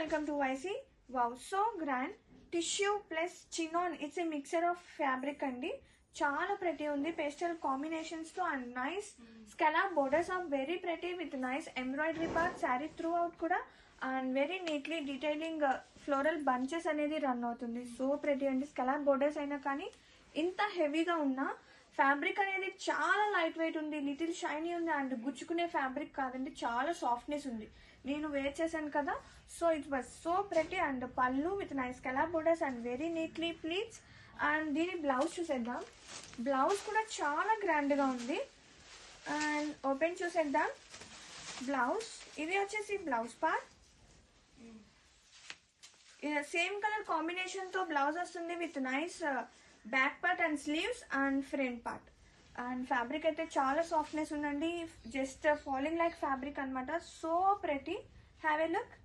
welcome to YC. Wow, so grand. Tissue plus chinon, it's a mixture of fabric andi. Chala pretty undi, pastel combinations to and nice scallop borders are very pretty with nice embroidery part saree throughout kuda and very neatly detailing floral bunches anedi run avutundi. So pretty andi, scallop borders aina kani inta heavy ga unna fabric అనేది చాలా light weight ఉంది, little shiny ఉంది and గుచ్చుకునే fabric కాదండి, చాలా softness ఉంది. నేను wear చేశాను కదా, so it was so pretty. And pallu with nice colour borders and very neatly pleats. And దీని బ్లౌజ్ చూసేద్దాం. బ్లౌజ్ కూడా చాలా గ్రాండ్గా ఉంది. అండ్ ఓపెన్ చూసేద్దాం బ్లౌజ్. ఇది వచ్చేసి బ్లౌజ్ పార్ట్. సేమ్ కలర్ కాంబినేషన్తో బ్లౌజ్ వస్తుంది with nice back part and sleeves and front part. And fabric అయితే చాలా సాఫ్ట్నెస్ ఉందండి, జస్ట్ ఫాలింగ్ లైక్ ఫ్యాబ్రిక్ అనమాట. So pretty, have a look.